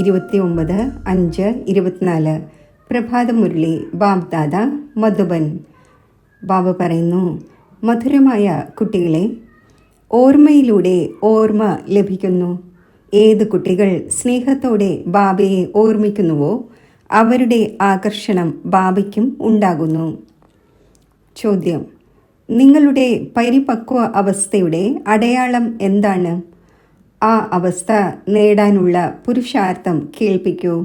29/5/24 പ്രഭാതമുരളി ബാബ്ദാദ മധുബൻ. ബാബ പറയുന്നു, മധുരമായ കുട്ടികളെ, ഓർമ്മയിലൂടെ ഓർമ്മ ലഭിക്കുന്നു. ഏത് കുട്ടികൾ സ്നേഹത്തോടെ ബാബയെ ഓർമ്മിക്കുന്നുവോ അവരുടെ ആകർഷണം ബാബയ്ക്കും ഉണ്ടാകുന്നു. ചോദ്യം: നിങ്ങളുടെ പരിപക്വ അവസ്ഥയുടെ അടയാളം എന്താണ്? ആ അവസ്ഥ നേടാനുള്ള പുരുഷാർത്ഥം കേൾപ്പിക്കൂ.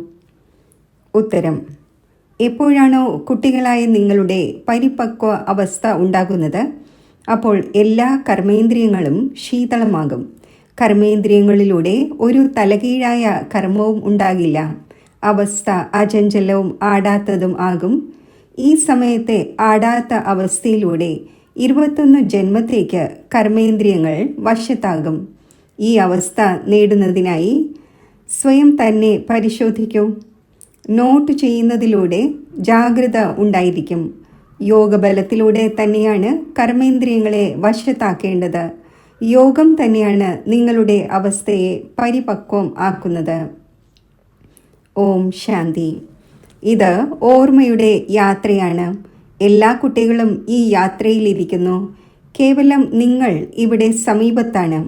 ഉത്തരം: എപ്പോഴാണോ കുട്ടികളായ നിങ്ങളുടെ പരിപക്വ അവസ്ഥ ഉണ്ടാകുന്നത്, അപ്പോൾ എല്ലാ കർമ്മേന്ദ്രിയങ്ങളും ശീതളമാകും. കർമ്മേന്ദ്രിയങ്ങളിലൂടെ ഒരു തലകീഴായ കർമ്മവും ഉണ്ടാകില്ല. അവസ്ഥ അചഞ്ചലവും ആടാത്തതും ആകും. ഈ സമയത്തെ ആടാത്ത അവസ്ഥയിലൂടെ 21 ജന്മത്തേക്ക് കർമ്മേന്ദ്രിയങ്ങൾ വശത്താകും. ഈ അവസ്ഥ നേടുന്നതിനായി സ്വയം തന്നെ പരിശോധിക്കൂ. നോട്ട് ചെയ്യുന്നതിലൂടെ ജാഗ്രത ഉണ്ടായിരിക്കും. യോഗബലത്തിലൂടെ തന്നെയാണ് കർമ്മേന്ദ്രിയങ്ങളെ വശത്താക്കേണ്ടത്. യോഗം തന്നെയാണ് നിങ്ങളുടെ അവസ്ഥയെ പരിപക്വം ആക്കുന്നത്. ഓം ശാന്തി. ഇത് ഓർമ്മയുടെ യാത്രയാണ്. എല്ലാ കുട്ടികളും ഈ യാത്രയിലിരിക്കുന്നു. കേവലം നിങ്ങൾ ഇവിടെ സമീപത്താണ്.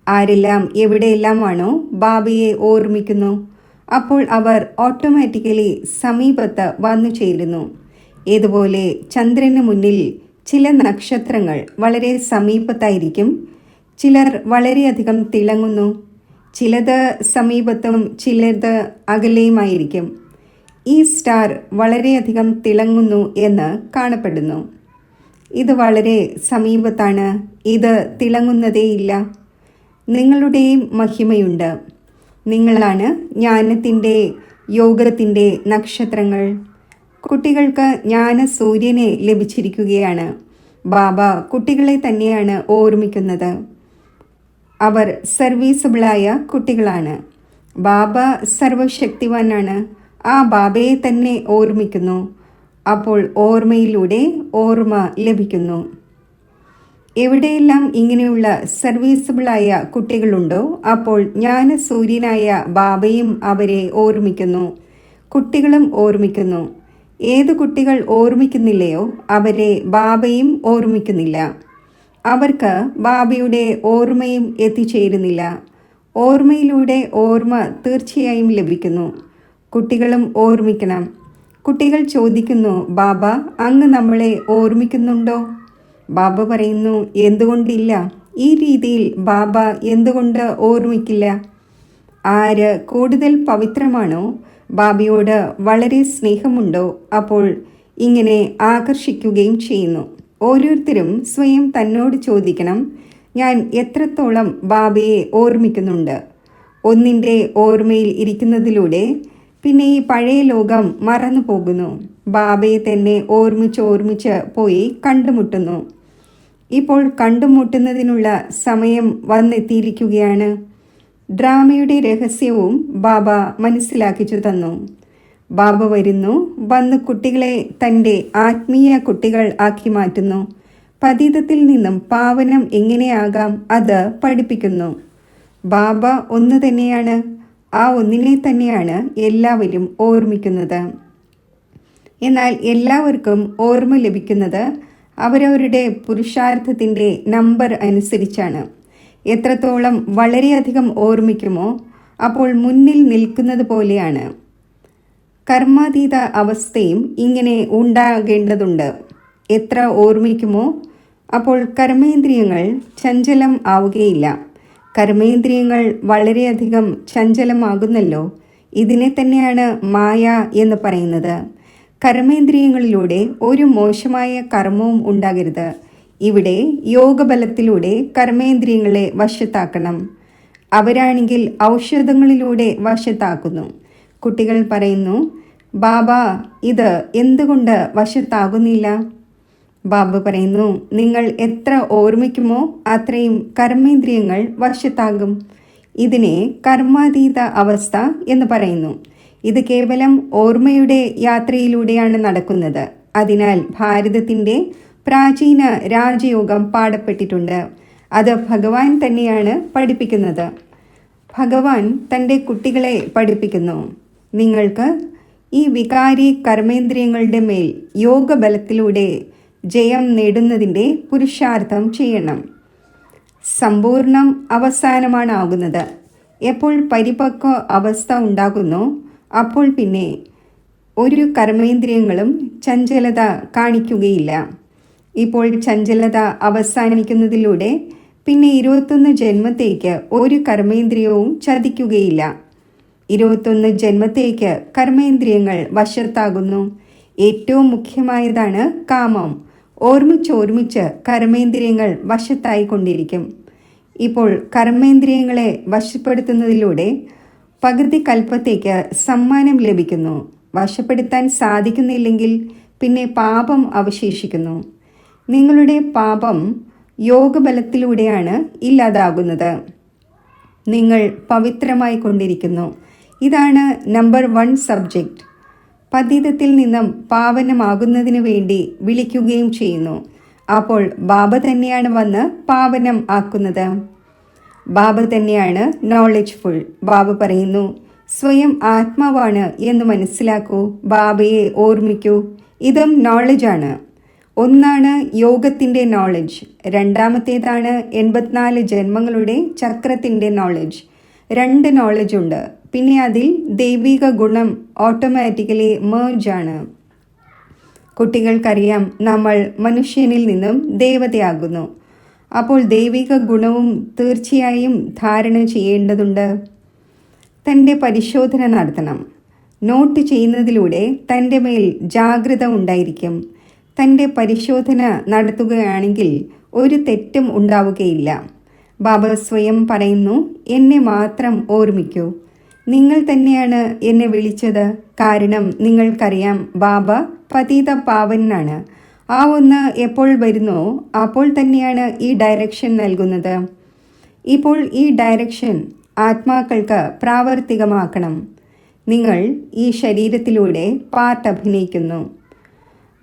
ആരെല്ലാം എവിടെയെല്ലാമാണോ ബാബയെ ഓർമ്മിക്കുന്നു, അപ്പോൾ അവർ ഓട്ടോമാറ്റിക്കലി സമീപത്ത് വന്നു ചേരുന്നു. ഇതുപോലെ ചന്ദ്രന് മുന്നിൽ ചില നക്ഷത്രങ്ങൾ വളരെ സമീപത്തായിരിക്കും. ചിലർ വളരെയധികം തിളങ്ങുന്നു. ചിലത് സമീപത്തും ചിലത് അകലെയുമായിരിക്കും. ഈ സ്റ്റാർ വളരെയധികം തിളങ്ങുന്നു എന്ന് കാണപ്പെടുന്നു. ഇത് വളരെ സമീപത്താണ്. ഇത് തിളങ്ങുന്നതേയില്ല. നിങ്ങളുടെയും മഹിമയുണ്ട്. നിങ്ങളാണ് ജ്ഞാനത്തിൻ്റെ യോഗത്തിൻ്റെ നക്ഷത്രങ്ങൾ. കുട്ടികൾക്ക് ജ്ഞാന സൂര്യനെ ലഭിച്ചിരിക്കുകയാണ്. ബാബ കുട്ടികളെ തന്നെയാണ് ഓർമ്മിക്കുന്നത്. അവർ സർവീസബിളായ കുട്ടികളാണ്. ബാബ സർവശക്തിവാനാണ്. ആ ബാബയെ തന്നെ ഓർമ്മിക്കുന്നു. അപ്പോൾ ഓർമ്മയിലൂടെ ഓർമ്മ ലഭിക്കുന്നു. എവിടെയെല്ലാം ഇങ്ങനെയുള്ള സർവീസബിളായ കുട്ടികളുണ്ടോ, അപ്പോൾ ജ്ഞാനസൂര്യനായ ബാബയും അവരെ ഓർമ്മിക്കുന്നു. കുട്ടികളും ഓർമ്മിക്കുന്നു. ഏത് കുട്ടികൾ ഓർമ്മിക്കുന്നില്ലയോ അവരെ ബാബയും ഓർമ്മിക്കുന്നില്ല. അവർക്ക് ബാബയുടെ ഓർമ്മയും എത്തിച്ചേരുന്നില്ല. ഓർമ്മയിലൂടെ ഓർമ്മ തീർച്ചയായും ലഭിക്കുന്നു. കുട്ടികളും ഓർമ്മിക്കണം. കുട്ടികൾ ചോദിക്കുന്നു, ബാബ, അങ്ങ് നമ്മളെ ഓർമ്മിക്കുന്നുണ്ടോ? ബാബ പറയുന്നു, എന്തുകൊണ്ടില്ല? ഈ രീതിയിൽ ബാബ എന്തുകൊണ്ട് ഓർമ്മിക്കില്ല? ആര് കൂടുതൽ പവിത്രമാണോ, ബാബയോട് വളരെ സ്നേഹമുണ്ടോ, അപ്പോൾ ഇങ്ങനെ ആകർഷിക്കുകയും ചെയ്യുന്നു. ഓരോരുത്തരും സ്വയം തന്നോട് ചോദിക്കണം, ഞാൻ എത്രത്തോളം ബാബയെ ഓർമ്മിക്കുന്നുണ്ട്? ഒന്നിൻ്റെ ഓർമ്മയിൽ ഇരിക്കുന്നതിലൂടെ പിന്നെ ഈ പഴയ ലോകം മറന്നു പോകുന്നു. ബാബയെ തന്നെ ഓർമ്മിച്ച് പോയി കണ്ടുമുട്ടുന്നു. ഇപ്പോൾ കണ്ടുമുട്ടുന്നതിനുള്ള സമയം വന്നെത്തിയിരിക്കുകയാണ്. ഡ്രാമയുടെ രഹസ്യവും ബാബ മനസ്സിലാക്കിച്ചു തന്നു. ബാബ വരുന്നു, വന്ന് കുട്ടികളെ തൻ്റെ ആത്മീയ കുട്ടികൾ ആക്കി മാറ്റുന്നു. പതീതത്തിൽ നിന്നും പാവനം എങ്ങനെയാകാം അത് പഠിപ്പിക്കുന്നു. ബാബ ഒന്ന് തന്നെയാണ്. ആ ഒന്നിനെ തന്നെയാണ് എല്ലാവരും ഓർമ്മിക്കുന്നത്. എന്നാൽ എല്ലാവർക്കും ഓർമ്മ ലഭിക്കുന്നത് അവരവരുടെ പുരുഷാർത്ഥത്തിൻ്റെ നമ്പർ അനുസരിച്ചാണ്. എത്രത്തോളം വളരെയധികം ഓർമ്മിക്കുമോ അപ്പോൾ മുന്നിൽ നിൽക്കുന്നത് പോലെയാണ്. കർമാതീത അവസ്ഥയും ഇങ്ങനെ ഉണ്ടാകേണ്ടതുണ്ട്. എത്ര ഓർമ്മിക്കുമോ അപ്പോൾ കർമ്മേന്ദ്രിയങ്ങൾ ചഞ്ചലം ആവുകയില്ല. കർമ്മേന്ദ്രിയങ്ങൾ വളരെയധികം ചഞ്ചലമാകുന്നല്ലോ. ഇതിനെ തന്നെയാണ് മായ എന്ന് പറയുന്നത്. കർമ്മേന്ദ്രിയങ്ങളിലൂടെ ഒരു മോശമായ കർമ്മവും ഉണ്ടാകരുത്. ഇവിടെ യോഗബലത്തിലൂടെ കർമ്മേന്ദ്രിയങ്ങളെ വശത്താക്കണം. അവരാണെങ്കിൽ ഔഷധങ്ങളിലൂടെ വശത്താക്കുന്നു. കുട്ടികൾ പറയുന്നു, ബാബ, ഇത് എന്തുകൊണ്ട് വശത്താകുന്നില്ല? ബാബ പറയുന്നു, നിങ്ങൾ എത്ര ഓർമ്മിക്കുമോ അത്രയും കർമ്മേന്ദ്രിയങ്ങൾ വശത്താകും. ഇതിനെ കർമാതീത അവസ്ഥ എന്ന് പറയുന്നു. ഇത് കേവലം ഓർമ്മയുടെ യാത്രയിലൂടെയാണ് നടക്കുന്നത്. അതിനാൽ ഭാരതത്തിൻ്റെ പ്രാചീന രാജയോഗം പാടപ്പെട്ടിട്ടുണ്ട്. അത് ഭഗവാൻ തന്നെയാണ് പഠിപ്പിക്കുന്നത്. ഭഗവാൻ തൻ്റെ കുട്ടികളെ പഠിപ്പിക്കുന്നു, നിങ്ങൾക്ക് ഈ വികാരി കർമ്മേന്ദ്രിയങ്ങളുടെ മേൽ യോഗബലത്തിലൂടെ ജയം നേടുന്നതിൻ്റെ പുരുഷാർത്ഥം ചെയ്യണം. സമ്പൂർണം അവസാനമാണ് ആകുന്നത്. എപ്പോൾ പരിപക്വ അവസ്ഥ ഉണ്ടാകുന്നു അപ്പോൾ പിന്നെ ഒരു കർമ്മേന്ദ്രിയങ്ങളും ചഞ്ചലത കാണിക്കുകയില്ല. ഇപ്പോൾ ചഞ്ചലത അവസാനിക്കുന്നതിലൂടെ പിന്നെ 21 ജന്മത്തേക്ക് ഒരു കർമ്മേന്ദ്രിയവും ചതിക്കുകയില്ല. 21 ജന്മത്തേക്ക് കർമ്മേന്ദ്രിയങ്ങൾ വശത്താകുന്നു. ഏറ്റവും മുഖ്യമായതാണ് കാമം. ഓർമ്മിച്ചോർമ്മിച്ച് കർമ്മേന്ദ്രിയങ്ങൾ വശത്തായിക്കൊണ്ടിരിക്കും. ഇപ്പോൾ കർമ്മേന്ദ്രിയങ്ങളെ വശപ്പെടുത്തുന്നതിലൂടെ പകുതി കൽപ്പത്തേക്ക് സമ്മാനം ലഭിക്കുന്നു. വശപ്പെടുത്താൻ സാധിക്കുന്നില്ലെങ്കിൽ പിന്നെ പാപം അവശേഷിക്കുന്നു. നിങ്ങളുടെ പാപം യോഗബലത്തിലൂടെയാണ് ഇല്ലാതാകുന്നത്. നിങ്ങൾ പവിത്രമായി കൊണ്ടിരിക്കുന്നു. ഇതാണ് നമ്പർ 1 സബ്ജക്റ്റ്. പതിതത്തിൽ നിന്നും പാവനമാകുന്നതിന് വേണ്ടി വിളിക്കുകയും ചെയ്യുന്നു. അപ്പോൾ ബാബ തന്നെയാണ് വന്ന് പാവനം ആക്കുന്നത്. ബാബ തന്നെയാണ് നോളജ്ഫുൾ. ബാബ പറയുന്നു, സ്വയം ആത്മാവാണ് എന്ന് മനസ്സിലാക്കൂ, ബാബയെ ഓർമ്മിക്കൂ. ഇതും നോളജാണ്. ഒന്നാണ് യോഗത്തിൻ്റെ നോളജ്, രണ്ടാമത്തേതാണ് 84 ജന്മങ്ങളുടെ ചക്രത്തിൻ്റെ നോളജ്. 2 നോളജ് ഉണ്ട്. പിന്നെ അതിൽ ദൈവിക ഗുണം ഓട്ടോമാറ്റിക്കലി മേർജ് ആണ്. കുട്ടികൾക്കറിയാം നമ്മൾ മനുഷ്യനിൽ നിന്നും ദേവതയാകുന്നു. അപ്പോൾ ദൈവിക ഗുണവും തീർച്ചയായും ധാരണ ചെയ്യേണ്ടതുണ്ട്. തൻ്റെ പരിശോധന നടത്തണം. നോട്ട് ചെയ്യുന്നതിലൂടെ തൻ്റെ മേൽ ജാഗ്രത ഉണ്ടായിരിക്കും. തൻ്റെ പരിശോധന നടത്തുകയാണെങ്കിൽ ഒരു തെറ്റും ഉണ്ടാവുകയില്ല. ബാബ സ്വയം പറയുന്നു, എന്നെ മാത്രം ഓർമ്മിക്കൂ. നിങ്ങൾ തന്നെയാണ് എന്നെ വിളിച്ചത്. കാരണം നിങ്ങൾക്കറിയാം ബാബ പതിത പാവനാണ്. ആ ഒന്ന് എപ്പോൾ വരുന്നോ അപ്പോൾ തന്നെയാണ് ഈ ഡയറക്ഷൻ നൽകുന്നത്. ഇപ്പോൾ ഈ ഡയറക്ഷൻ ആത്മാക്കൾക്ക് പ്രാവർത്തികമാക്കണം. നിങ്ങൾ ഈ ശരീരത്തിലൂടെ പാർട്ട് അഭിനയിക്കുന്നു.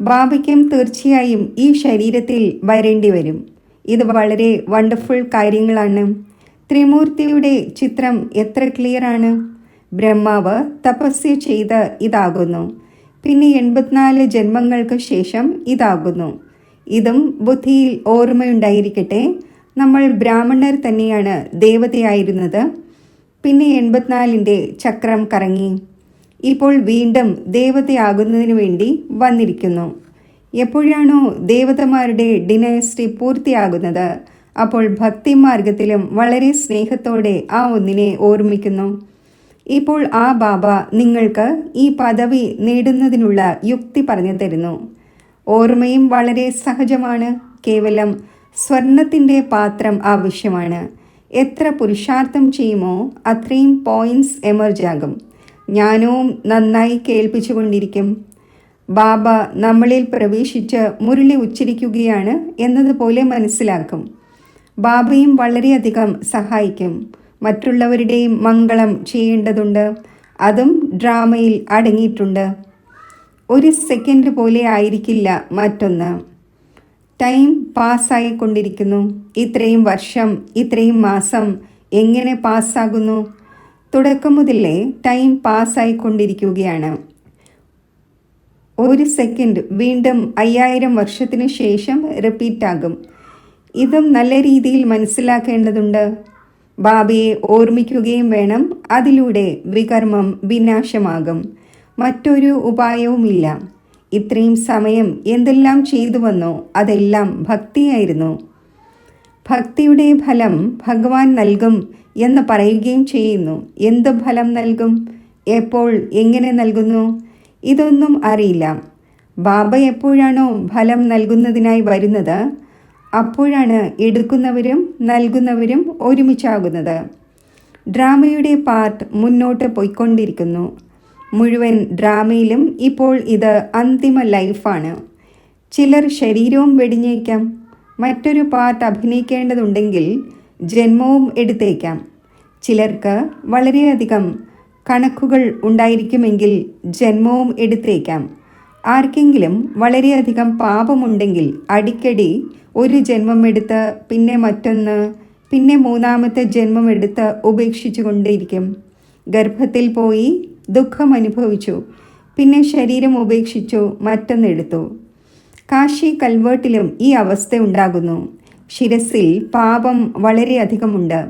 ബാബയ്ക്കും തീർച്ചയായും ഈ ശരീരത്തിൽ വരേണ്ടി വരും. ഇത് വളരെ വണ്ടർഫുൾ കാര്യങ്ങളാണ്. ത്രിമൂർത്തിയുടെ ചിത്രം എത്ര ക്ലിയർ ആണ്. ബ്രഹ്മാവ് തപസ്യ ചെയ്ത് ഇതാകുന്നു. പിന്നെ 84 ജന്മങ്ങൾക്ക് ശേഷം ഇതാകുന്നു. ഇതും ബുദ്ധിയിൽ ഓർമ്മയുണ്ടായിരിക്കട്ടെ. നമ്മൾ ബ്രാഹ്മണർ തന്നെയാണ് ദേവതയായിരുന്നത്. പിന്നെ 84ൻ്റെ ചക്രം കറങ്ങി. ഇപ്പോൾ വീണ്ടും ദേവതയാകുന്നതിന് വേണ്ടി വന്നിരിക്കുന്നു. എപ്പോഴാണോ ദേവതമാരുടെ ഡിനൈസ്റ്റി പൂർത്തിയാകുന്നത് അപ്പോൾ ഭക്തിമാർഗത്തിലും വളരെ സ്നേഹത്തോടെ ആ ഒന്നിനെ ഓർമ്മിക്കുന്നു. ഇപ്പോൾ ആ ബാബ നിങ്ങൾക്ക് ഈ പദവി നേടുന്നതിനുള്ള യുക്തി പറഞ്ഞു തരുന്നു. ഓർമ്മയും വളരെ സഹജമാണ്. കേവലം സ്വർണത്തിൻ്റെ പാത്രം ആവശ്യമാണ്. എത്ര പുരുഷാർത്ഥം ചെയ്യുമോ അത്രയും പോയിന്റ്സ് എമർജ് ആകും. ജ്ഞാനവും നന്നായി കേൾപ്പിച്ചുകൊണ്ടിരിക്കും. ബാബ നമ്മളിൽ പ്രവേശിച്ച് മുരളി ഉച്ചരിക്കുകയാണ് എന്നതുപോലെ മനസ്സിലാക്കും. ബാബയും വളരെയധികം സഹായിക്കും. മറ്റുള്ളവരുടെയും മംഗളം ചെയ്യേണ്ടതുണ്ട്. അതും ഡ്രാമയിൽ അടങ്ങിയിട്ടുണ്ട്. 1 സെക്കൻഡ് പോലെ ആയിരിക്കില്ല മറ്റൊന്ന്. ടൈം പാസ്സായിക്കൊണ്ടിരിക്കുന്നു. ഇത്രയും വർഷം, ഇത്രയും മാസം എങ്ങനെ പാസ്സാകുന്നു? തുടക്കം മുതലേ ടൈം പാസ്സായിക്കൊണ്ടിരിക്കുകയാണ്. 1 സെക്കൻഡ് വീണ്ടും 5000 വർഷത്തിനു ശേഷം റിപ്പീറ്റാകും. ഇതും നല്ല രീതിയിൽ മനസ്സിലാക്കേണ്ടതുണ്ട്. ബാബയെ ഓർമ്മിക്കുകയും വേണം. അതിലൂടെ വികർമ്മം വിനാശമാകും. മറ്റൊരു ഉപായവുമില്ല. ഇത്രയും സമയം എന്തെല്ലാം ചെയ്തു വന്നോ അതെല്ലാം ഭക്തിയായിരുന്നു. ഭക്തിയുടെ ഫലം ഭഗവാൻ നൽകും എന്ന് പറയുകയും ചെയ്യുന്നു. എന്ത് ഫലം നൽകും, എപ്പോൾ, എങ്ങനെ നൽകുന്നു, ഇതൊന്നും അറിയില്ല. ബാബ എപ്പോഴാണോ ഫലം നൽകുന്നതിനായി വരുന്നത് അപ്പോഴാണ് എടുക്കുന്നവരും നൽകുന്നവരും ഒരുമിച്ചാകുന്നത്. ഡ്രാമയുടെ പാർട്ട് മുന്നോട്ട് പോയിക്കൊണ്ടിരിക്കുന്നു. മുഴുവൻ ഡ്രാമയിലും ഇപ്പോൾ ഇത് അന്തിമ ലൈഫാണ്. ചിലർ ശരീരവും വെടിഞ്ഞേക്കാം. മറ്റൊരു പാർട്ട് അഭിനയിക്കേണ്ടതുണ്ടെങ്കിൽ ജന്മവും എടുത്തേക്കാം. ചിലർക്ക് വളരെയധികം കണക്കുകൾ ഉണ്ടായിരിക്കുമെങ്കിൽ ജന്മവും എടുത്തേക്കാം. ആർക്കെങ്കിലും വളരെയധികം പാപമുണ്ടെങ്കിൽ അടിക്കടി ഒരു ജന്മം എടുത്ത് പിന്നെ മറ്റൊന്ന്, പിന്നെ മൂന്നാമത്തെ ജന്മം എടുത്ത് ഉപേക്ഷിച്ചു കൊണ്ടിരിക്കും. ഗർഭത്തിൽ പോയി ദുഃഖം അനുഭവിച്ചു, പിന്നെ ശരീരം ഉപേക്ഷിച്ചു മറ്റൊന്നെടുത്തു. കാശി കൽവേട്ടിലും ഈ അവസ്ഥ ഉണ്ടാകുന്നു. ശിരസിൽ പാപം വളരെയധികമുണ്ട്,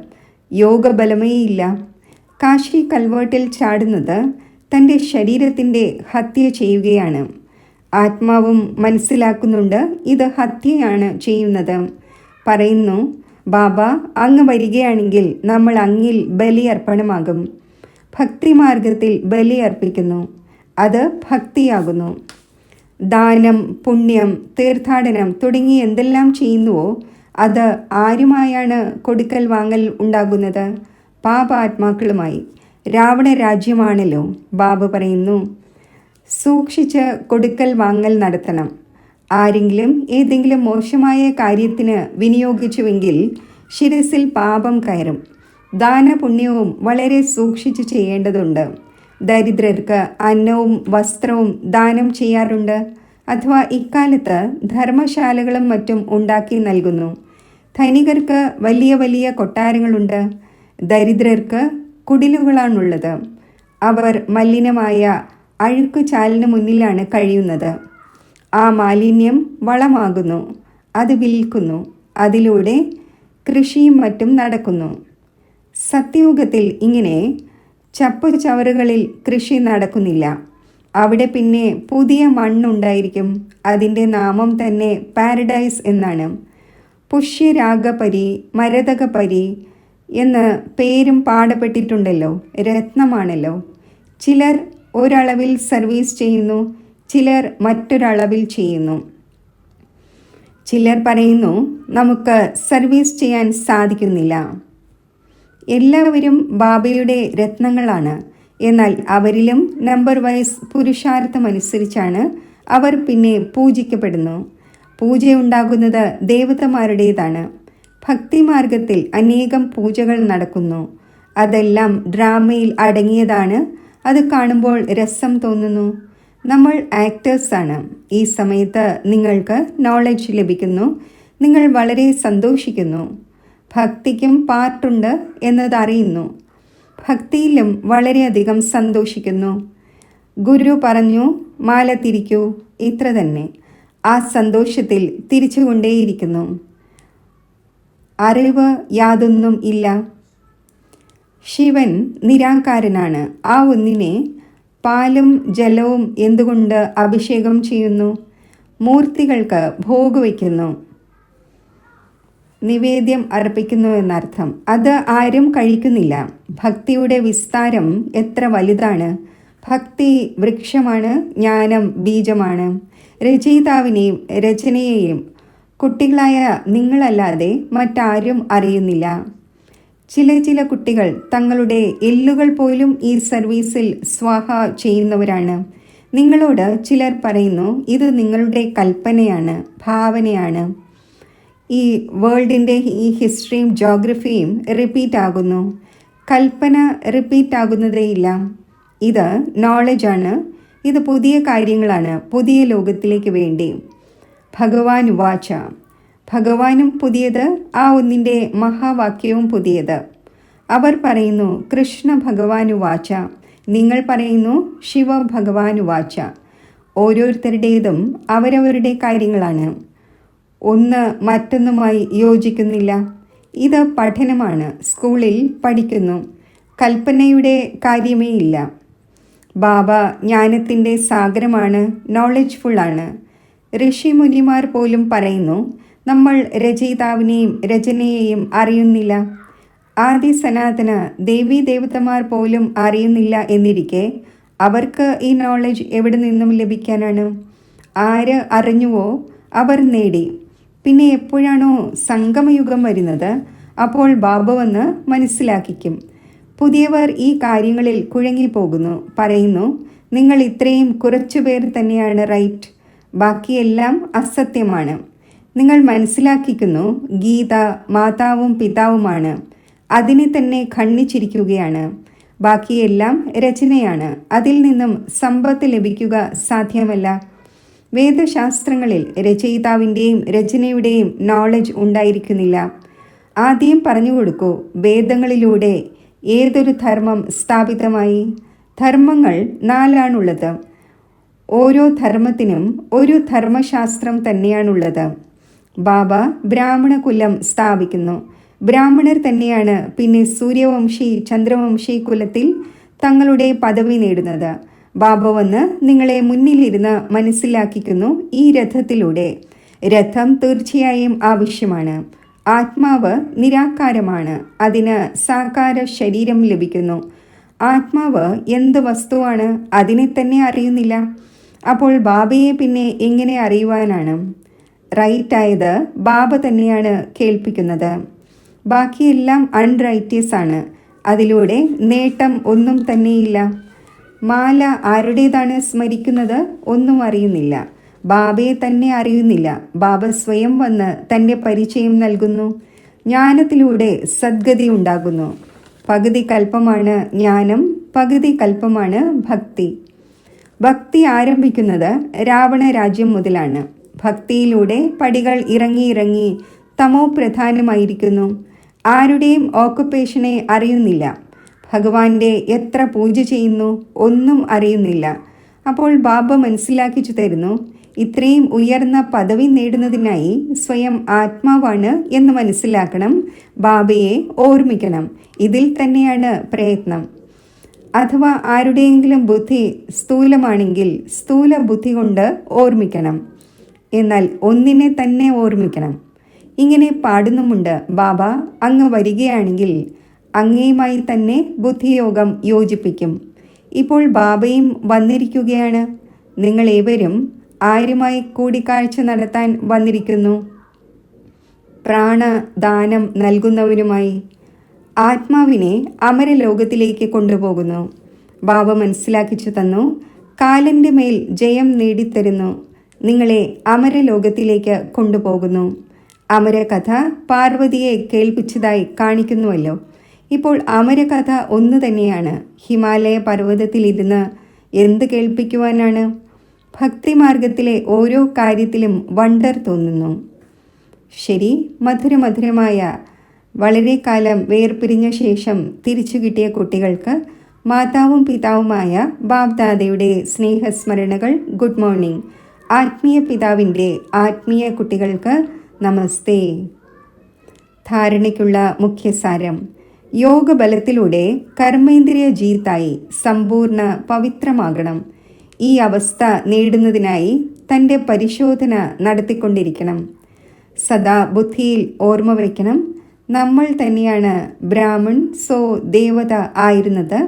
യോഗബലമേയില്ല. കാശി കൽവേട്ടിൽ ചാടുന്നത് തൻ്റെ ശരീരത്തിൻ്റെ ഹത്യ ചെയ്യുകയാണ്. ആത്മാവും മനസ്സിലാക്കുന്നുണ്ട് ഇത് ഹത്യയാണ് ചെയ്യുന്നത്. പറയുന്നു, ബാബ അങ്ങ് വരികയാണെങ്കിൽ നമ്മൾ അങ്ങിൽ ബലിയർപ്പണമാകും. ഭക്തിമാർഗത്തിൽ ബലി അർപ്പിക്കുന്നു, അത് ഭക്തിയാകുന്നു. ദാനം, പുണ്യം, തീർത്ഥാടനം തുടങ്ങി എന്തെല്ലാം ചെയ്യുന്നുവോ അത് ആരുമായാണ് കൊടുക്കൽ വാങ്ങൽ ഉണ്ടാകുന്നത്? പാപാത്മാക്കളുമായി. രാവണ രാജ്യമാണല്ലോ. ബാബ പറയുന്നു, സൂക്ഷിച്ച് കൊടുക്കൽ വാങ്ങൽ നടത്തണം. ആരെങ്കിലും ഏതെങ്കിലും മോശമായ കാര്യത്തിന് വിനിയോഗിച്ചുവെങ്കിൽ ശിരസിൽ പാപം കയറും. ദാനപുണ്യവും വളരെ സൂക്ഷിച്ച് ചെയ്യേണ്ടതുണ്ട്. ദരിദ്രർക്ക് അന്നവും വസ്ത്രവും ദാനം ചെയ്യാറുണ്ട്, അഥവാ ഇക്കാലത്ത് ധർമ്മശാലകളും മറ്റും ഉണ്ടാക്കി നൽകുന്നു. ധനികർക്ക് വലിയ വലിയ കൊട്ടാരങ്ങളുണ്ട്, ദരിദ്രർക്ക് കുടിലുകളാണുള്ളത്. അവർ മലിനമായ അഴുക്കുചാലിന് മുന്നിലാണ് കഴിയുന്നത്. ആ മാലിന്യം വളമാകുന്നു, അത് വിൽക്കുന്നു, അതിലൂടെ കൃഷിയും മറ്റും നടക്കുന്നു. സത്യയുഗത്തിൽ ഇങ്ങനെ ചപ്പുചവറുകളിൽ കൃഷി നടക്കുന്നില്ല. അവിടെ പിന്നെ പുതിയ മണ്ണുണ്ടായിരിക്കും. അതിൻ്റെ നാമം തന്നെ പാരഡൈസ് എന്നാണ്. പുഷ്യരാഗപരി, മരതകപരി എന്ന് പേരും പാടപ്പെട്ടിട്ടുണ്ടല്ലോ. രത്നമാണല്ലോ. ചിലർ ഒരളവിൽ സർവീസ് ചെയ്യുന്നു, ചിലർ മറ്റൊരളവിൽ ചെയ്യുന്നു. ചിലർ പറയുന്നു നമുക്ക് സർവീസ് ചെയ്യാൻ സാധിക്കുന്നില്ല. എല്ലാവരും ബാബയുടെ രത്നങ്ങളാണ്. എന്നാൽ അവരിലും നമ്പർ വൈസ് പുരുഷാർത്ഥമനുസരിച്ചാണ് അവർ പിന്നെ പൂജിക്കപ്പെടുന്നു. പൂജയുണ്ടാകുന്നത് ദേവതമാരുടേതാണ്. ഭക്തിമാർഗത്തിൽ അനേകം പൂജകൾ നടക്കുന്നു. അതെല്ലാം ഡ്രാമയിൽ അടങ്ങിയതാണ്. അത് കാണുമ്പോൾ രസം തോന്നുന്നു. നമ്മൾ ആക്ടേഴ്സാണ്. ഈ സമയത്ത് നിങ്ങൾക്ക് നോളജ് ലഭിക്കുന്നു. നിങ്ങൾ വളരെ സന്തോഷിക്കുന്നു. ഭക്തിക്കും പാർട്ടുണ്ട് എന്നതറിയുന്നു. ഭക്തിയിലും വളരെയധികം സന്തോഷിക്കുന്നു. ഗുരു പറഞ്ഞു മാല തിരിക്കൂ, ഇത്ര തന്നെ. ആ സന്തോഷത്തിൽ തിരിച്ചുകൊണ്ടേയിരിക്കുന്നു. അറിവ് യാതൊന്നും ഇല്ല. ശിവൻ നിരാകാരനാണ്. ആ ഒന്നിനെ പാലും ജലവും എന്തുകൊണ്ട് അഭിഷേകം ചെയ്യുന്നു? മൂർത്തികൾക്ക് ഭോഗവയ്ക്കുന്നു, നിവേദ്യം അർപ്പിക്കുന്നു എന്നർത്ഥം. അത് ആരും കഴിക്കുന്നില്ല. ഭക്തിയുടെ വിസ്താരം എത്ര വലുതാണ്! ഭക്തി വൃക്ഷമാണ്, ജ്ഞാനം ബീജമാണ്. രചയിതാവിനെയും രചനയെയും കുട്ടികളായ നിങ്ങളല്ലാതെ മറ്റാരും അറിയുന്നില്ല. ചില കുട്ടികൾ തങ്ങളുടെ എല്ലുകൾ പോലും ഈ സർവീസിൽ സ്വാഹ ചെയ്യുന്നവരാണ്. നിങ്ങളോട് ചിലർ പറയുന്നു ഇത് നിങ്ങളുടെ കൽപ്പനയാണ്, ഭാവനയാണ്. ഈ വേൾഡിൻ്റെ ഈ ഹിസ്റ്ററിയും ജോഗ്രഫിയും റിപ്പീറ്റ് ആകുന്നു. കൽപ്പന റിപ്പീറ്റ് ആകുന്നതേയില്ല. ഇത് നോളജാണ്. ഇത് പുതിയ കാര്യങ്ങളാണ്, പുതിയ ലോകത്തിലേക്ക് വേണ്ടി. ഭഗവാൻ വാച, ഭഗവാനും പുതിയത്, ആ ഒന്നിൻ്റെ മഹാവാക്യവും പുതിയത്. അവർ പറയുന്നു കൃഷ്ണ ഭഗവാനു വാച, നിങ്ങൾ പറയുന്നു ശിവ ഭഗവാനു വാച. ഓരോരുത്തരുടേതും അവരവരുടെ കാര്യങ്ങളാണ്. ഒന്ന് മറ്റൊന്നുമായി യോജിക്കുന്നില്ല. ഇത് പഠനമാണ്, സ്കൂളിൽ പഠിക്കുന്നു. കൽപ്പനയുടെ കാര്യമേ ഇല്ല. ബാബ ജ്ഞാനത്തിൻ്റെ സാഗരമാണ്, നോളജ്ഫുള്ളാണ്. ഋഷിമുനിമാർ പോലും പറയുന്നു നമ്മൾ രചയിതാവിനെയും രചനയെയും അറിയുന്നില്ല. ആദി സനാതന ദേവീ ദേവതമാർ പോലും അറിയുന്നില്ല എന്നിരിക്കെ അവർക്ക് ഈ നോളജ് എവിടെ നിന്നും ലഭിക്കാനാണ്? ആര് അറിഞ്ഞുവോ അവർ നേടി. പിന്നെ എപ്പോഴാണോ സംഗമയുഗം വരുന്നത് അപ്പോൾ ബാബ വന്ന് മനസ്സിലാക്കിക്കും. പുതിയവർ ഈ കാര്യങ്ങളിൽ കുഴങ്ങിപ്പോകുന്നു. പറയുന്നു നിങ്ങൾ ഇത്രയും കുറച്ചുപേർ തന്നെയാണ് റൈറ്റ്, ബാക്കിയെല്ലാം അസത്യമാണ്. നിങ്ങൾ മനസ്സിലാക്കിക്കുന്നു ഗീത മാതാവും പിതാവുമാണ്. അതിനെ തന്നെ ഖണ്ഡിച്ചിരിക്കുകയാണ്. ബാക്കിയെല്ലാം രചനയാണ്. അതിൽ നിന്നും സമ്പത്ത് ലഭിക്കുക സാധ്യമല്ല. വേദശാസ്ത്രങ്ങളിൽ രചയിതാവിൻ്റെയും രചനയുടെയും നോളജ് ഉണ്ടായിരിക്കുന്നില്ല. ആദ്യം പറഞ്ഞു കൊടുക്കൂ, വേദങ്ങളിലൂടെ ഏതൊരു ധർമ്മം സ്ഥാപിതമായി? ധർമ്മങ്ങൾ 4 ഓരോ ധർമ്മത്തിനും ഒരു ധർമ്മശാസ്ത്രം തന്നെയാണുള്ളത്. ബാബ ബ്രാഹ്മണ കുലം സ്ഥാപിക്കുന്നു. ബ്രാഹ്മണർ തന്നെയാണ് പിന്നെ സൂര്യവംശി ചന്ദ്രവംശി കുലത്തിൽ തങ്ങളുടെ പദവി നേടുന്നത്. ബാബ വന്ന് നിങ്ങളെ മുന്നിലിരുന്ന് മനസ്സിലാക്കിക്കുന്നു ഈ രഥത്തിലൂടെ. രഥം തീർച്ചയായും ആവശ്യമാണ്. ആത്മാവ് നിരാകാരമാണ്. അതിന് സാകാര ശരീരം ലഭിക്കുന്നു. ആത്മാവ് എന്ത് വസ്തുവാണ്? അതിനെ തന്നെ അറിയുന്നില്ല. അപ്പോൾ ബാബയെ പിന്നെ എങ്ങനെ അറിയുവാനാണ്? റൈറ്റായത് ബാബ തന്നെയാണ് കേൾപ്പിക്കുന്നത്. ബാക്കിയെല്ലാം അൺറൈറ്റിയസ് ആണ്. അതിലൂടെ നേട്ടം ഒന്നും തന്നെയില്ല. മാല ആരുടേതാണ് സ്മരിക്കുന്നത്? ഒന്നും അറിയുന്നില്ല. ബാബയെ തന്നെ അറിയുന്നില്ല. ബാബ സ്വയം വന്ന് തൻ്റെ പരിചയം നൽകുന്നു. ജ്ഞാനത്തിലൂടെ സദ്ഗതി ഉണ്ടാകുന്നു. പകുതി കൽപ്പമാണ് ജ്ഞാനം, പകുതി കൽപ്പമാണ് ഭക്തി. ഭക്തി ആരംഭിക്കുന്നത് രാവണ രാജ്യം മുതലാണ്. ഭക്തിയിലൂടെ പടികൾ ഇറങ്ങി ഇറങ്ങി തമോ പ്രധാനമായിരിക്കുന്നു. ആരുടെയും ഓക്കുപ്പേഷനെ അറിയുന്നില്ല. ഭഗവാന്റെ എത്ര പൂജ ചെയ്യുന്നു ഒന്നും അറിയുന്നില്ല. അപ്പോൾ ബാബ മനസ്സിലാക്കിച്ചു തരുന്നു, ഇത്രയും ഉയർന്ന പദവി നേടുന്നതിനായി സ്വയം ആത്മാവാണ് എന്ന് മനസ്സിലാക്കണം. ബാബയെ ഓർമ്മിക്കണം. ഇതിൽ തന്നെയാണ് പ്രയത്നം. അഥവാ ആരുടെയെങ്കിലും ബുദ്ധി സ്ഥൂലമാണെങ്കിൽ സ്ഥൂല ബുദ്ധി കൊണ്ട് ഓർമ്മിക്കണം. എന്നാൽ ഒന്നിനെ തന്നെ ഓർമ്മിക്കണം. ഇങ്ങനെ പാടുന്നുമുണ്ട്, ബാബ അങ്ങ് വരികയാണെങ്കിൽ അങ്ങയുമായി തന്നെ ബുദ്ധിയോഗം യോജിപ്പിക്കും. ഇപ്പോൾ ബാബയും വന്നിരിക്കുകയാണ്. നിങ്ങളേവരും ആരുമായി കൂടിക്കാഴ്ച നടത്താൻ വന്നിരിക്കുന്നു? പ്രാണദാനം നൽകുന്നവരുമായി. ആത്മാവിനെ അമരലോകത്തിലേക്ക് കൊണ്ടുപോകുന്നു. ബാബ മനസ്സിലാക്കിച്ചു തന്നു, കാലൻ്റെ മേൽ ജയം നേടിത്തരുന്നു. നിങ്ങളെ അമരലോകത്തിലേക്ക് കൊണ്ടുപോകുന്നു. അമരകഥ പാർവതിയെ കേൾപ്പിച്ചതായി കാണിക്കുന്നുവല്ലോ. ഇപ്പോൾ അമരകഥ ഒന്നു തന്നെയാണ്. ഹിമാലയ പർവ്വതത്തിലിരുന്ന് എന്ത് കേൾപ്പിക്കുവാനാണ്? ഭക്തിമാർഗത്തിലെ ഓരോ കാര്യത്തിലും വണ്ടർ തോന്നുന്നു. ശരി, മധുരമധുരമായ വളരെ കാലം വേർപിരിഞ്ഞ ശേഷം തിരിച്ചു കിട്ടിയ കുട്ടികൾക്ക് മാതാവും പിതാവുമായ ബാബ്ദാദയുടെ സ്നേഹസ്മരണകൾ. Good morning. ആത്മീയ പിതാവിൻ്റെ ആത്മീയ കുട്ടികൾക്ക് നമസ്തേ. ധാരണയ്ക്കുള്ള മുഖ്യസാരം: യോഗബലത്തിലൂടെ കർമ്മേന്ദ്രിയ ജീത്തായി സമ്പൂർണ്ണ പവിത്രമാകണം. ഈ അവസ്ഥ നേടുന്നതിനായി തൻ്റെ പരിശോധന നടത്തിക്കൊണ്ടിരിക്കണം. സദാ ബുദ്ധിയിൽ ഓർമ്മ വയ്ക്കണം, നമ്മൾ തന്നെയാണ് ബ്രാഹ്മൺ സോ ദേവത ആയിരുന്നത്.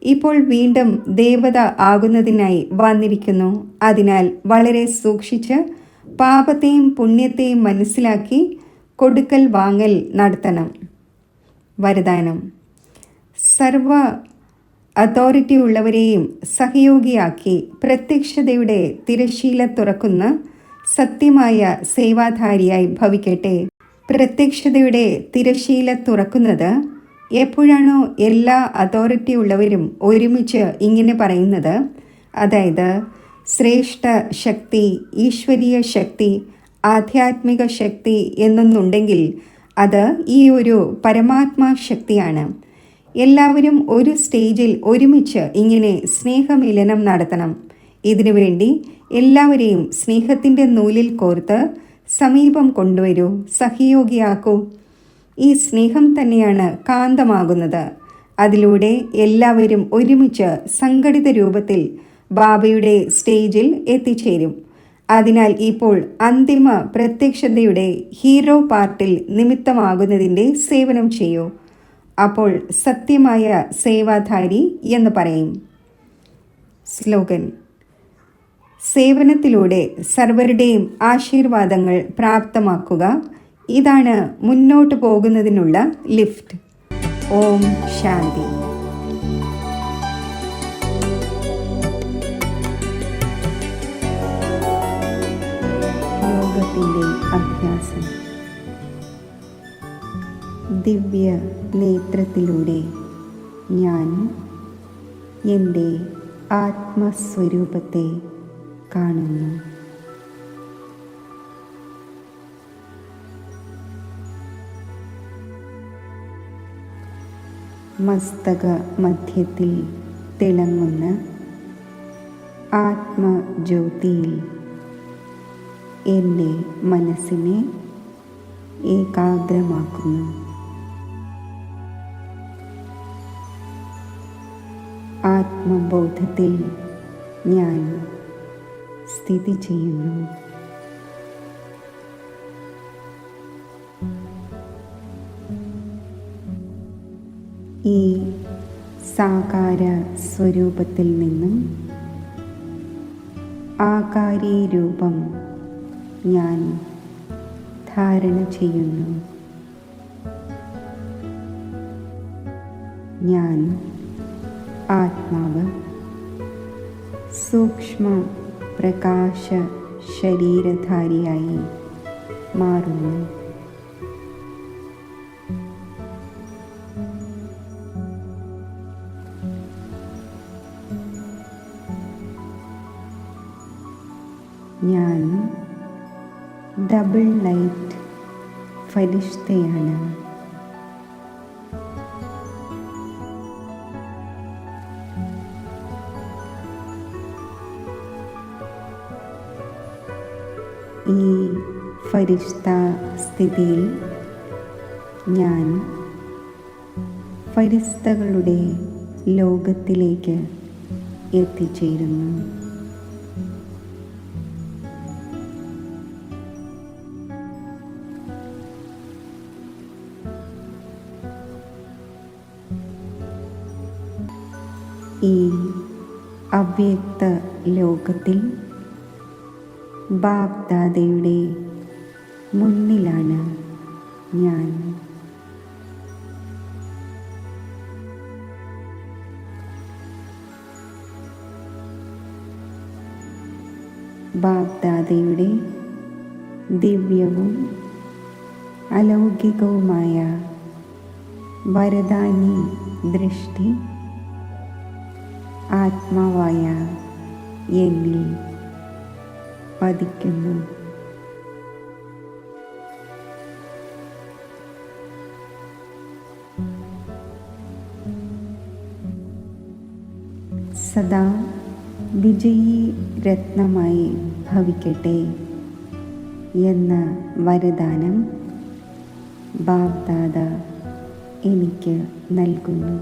ഇപ്പോൾ വീണ്ടും ദേവത ആകുന്നതിനായി വന്നിരിക്കുന്നു. അതിനാൽ വളരെ സൂക്ഷിച്ച് പാപത്തെയും പുണ്യത്തെയും മനസ്സിലാക്കി കൊടുക്കൽ വാങ്ങൽ നടത്തണം. വരദാനം: സർവ അതോറിറ്റി ഉള്ളവരെയും സഹയോഗിയാക്കി പ്രത്യക്ഷതയുടെ തിരശ്ശീല തുറക്കുന്ന സത്യമായ സേവാധാരിയായി ഭവിക്കട്ടെ. പ്രത്യക്ഷതയുടെ തിരശ്ശീല തുറക്കുന്നത് എപ്പോഴാണോ എല്ലാ അതോറിറ്റി ഉള്ളവരും ഒരുമിച്ച് ഇങ്ങനെ പറയുന്നത്, അതായത് ശ്രേഷ്ഠ ശക്തി, ഈശ്വരീയ ശക്തി, ആധ്യാത്മിക ശക്തി എന്നൊന്നുണ്ടെങ്കിൽ അത് ഈ ഒരു പരമാത്മാ ശക്തിയാണ്. എല്ലാവരും ഒരു സ്റ്റേജിൽ ഒരുമിച്ച് ഇങ്ങനെ സ്നേഹമിലനം നടത്തണം. ഇതിനുവേണ്ടി എല്ലാവരെയും സ്നേഹത്തിൻ്റെ നൂലിൽ കോർത്ത് സമീപം കൊണ്ടുവരൂ, സഹയോഗിയാക്കൂ. ഈ സ്നേഹം തന്നെയാണ് കാന്തമാകുന്നത്. അതിലൂടെ എല്ലാവരും ഒരുമിച്ച് സംഘടിത രൂപത്തിൽ ബാബയുടെ സ്റ്റേജിൽ എത്തിച്ചേരും. അതിനാൽ ഇപ്പോൾ അന്തിമ പ്രത്യക്ഷതയുടെ ഹീറോ പാർട്ടിൽ നിമിത്തമാകുന്നതിൻ്റെ സേവനം ചെയ്യൂ. അപ്പോൾ സത്യമായ സേവാധാരി എന്ന് പറയും. സ്ലോഗൻ: സേവനത്തിലൂടെ സർവരുടെയും ആശീർവാദങ്ങൾ പ്രാപ്തമാക്കുക. ഇതാണ് മുന്നോട്ട് പോകുന്നതിനുള്ള ലിഫ്റ്റ്. ഓം ശാന്തി. യോഗത്തിൻ്റെ അഭ്യാസം. ദിവ്യ നേത്രത്തിലൂടെ ഞാൻ എൻ്റെ ആത്മസ്വരൂപത്തെ കാണുന്നു. മസ്തക മധ്യത്തിൽ തിളങ്ങുന്ന ആത്മജ്യോതിയിൽ എൻ്റെ മനസ്സിനെ ഏകാഗ്രമാക്കുന്നു. ആത്മബോധത്തിൽ ഞാൻ സ്ഥിതി ചെയ്യുന്നു. ഈ സാകാര സ്വരൂപത്തിൽ നിന്നും ആകാരീ രൂപം ഞാൻ ധാരണ ചെയ്യുന്നു. ഞാൻ ആത്മാവ് സൂക്ഷ്മ പ്രകാശ ശരീരധാരിയായി മാറുന്നു. ഞാൻ ഡബിൾ ലൈറ്റ് ഫരിഷ്തയാണ്. ഈ ഫരിഷ്ത സ്ഥിതിയിൽ ഞാൻ ഫരിസ്തകളുടെ ലോകത്തിലേക്ക് എത്തിച്ചേരുന്നു. ഈ അവ്യക്ത ലോകത്തിൽ ബാപ് ദാദയുടെ മുന്നിലാണ് ഞാൻ. ബാപ് ദാദയുടെ ദിവ്യവും അലൗകികവുമായ വരദാനി ദൃഷ്ടി ആത്മാവായ എന്നിൽ പതിക്കുന്നു. സദാ വിജയീ രത്നമായി ഭവിക്കട്ടെ എന്ന വരദാനം ബാപ് ദാദ എനിക്ക് നൽകുന്നു.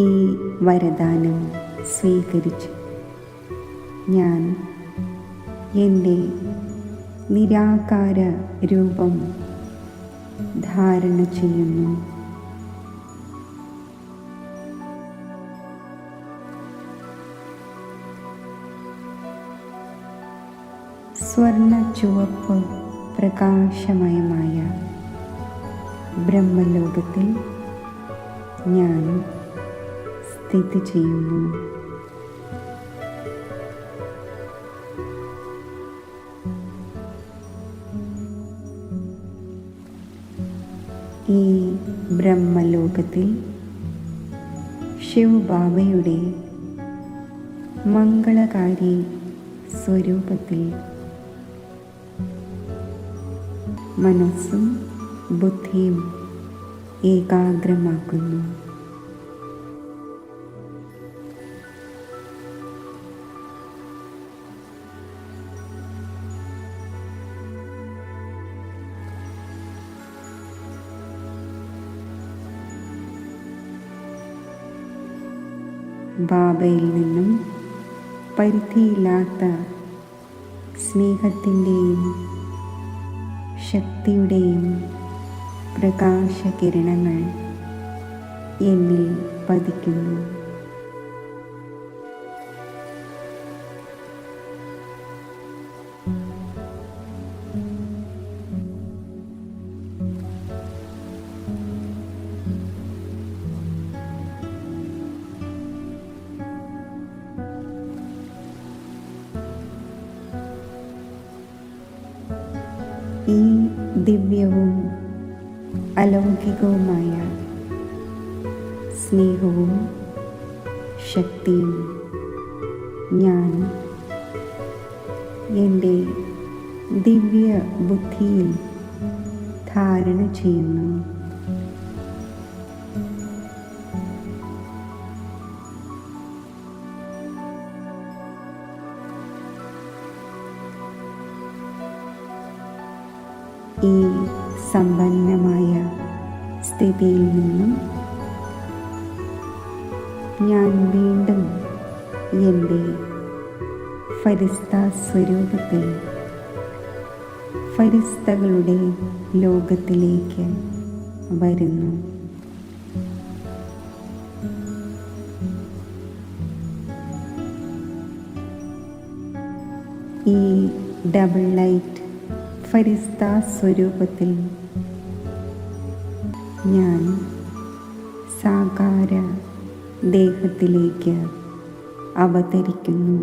ഈ വരദാനം സ്വീകരിച്ച് ഞാൻ എൻ്റെ നിരാകാര രൂപം ധാരണ ചെയ്യുന്നു. സ്വർണ്ണ ചുവപ്പ് പ്രകാശമയമായ ബ്രഹ്മലോകത്തിൽ ഞാൻ സ്ഥിതി ചെയ്യുന്നു. ഈ ബ്രഹ്മലോകത്തിൽ ശിവ് ബാബയുടെ മംഗളകാരി സ്വരൂപത്തിൽ മനസ്സും ബുദ്ധിയും ഏകാഗ്രമാക്കുന്നു. ബാബയിൽ നിന്നും പരിധിയില്ലാത്ത സ്നേഹത്തിൻ്റെയും ശക്തിയുടെയും പ്രകാശകിരണങ്ങൾ എന്നിൽ പതിക്കുന്നു. ഈ ദിവ്യവും അലൗകികവുമായ സ്നേഹവും ശക്തിയും ഞാൻ എൻ്റെ ദിവ്യ ബുദ്ധിയിൽ ധാരണ ചെയ്യുന്നു. ഈ സമ്പന്നമായ സ്ഥിതിയിൽ നിന്നും ഞാൻ വീണ്ടും എൻ്റെ ഫരിസ്താ സ്വരൂപത്തിൽ ഫരിസ്തകളുടെ ലോകത്തിലേക്ക് വരുന്നു. ഈ ഡബിൾ ലൈറ്റ് ഫരിസ്താ സ്വരൂപത്തിൽ ഞാൻ സാകാര ദേഹത്തിലേക്ക് അവതരിക്കുന്നു.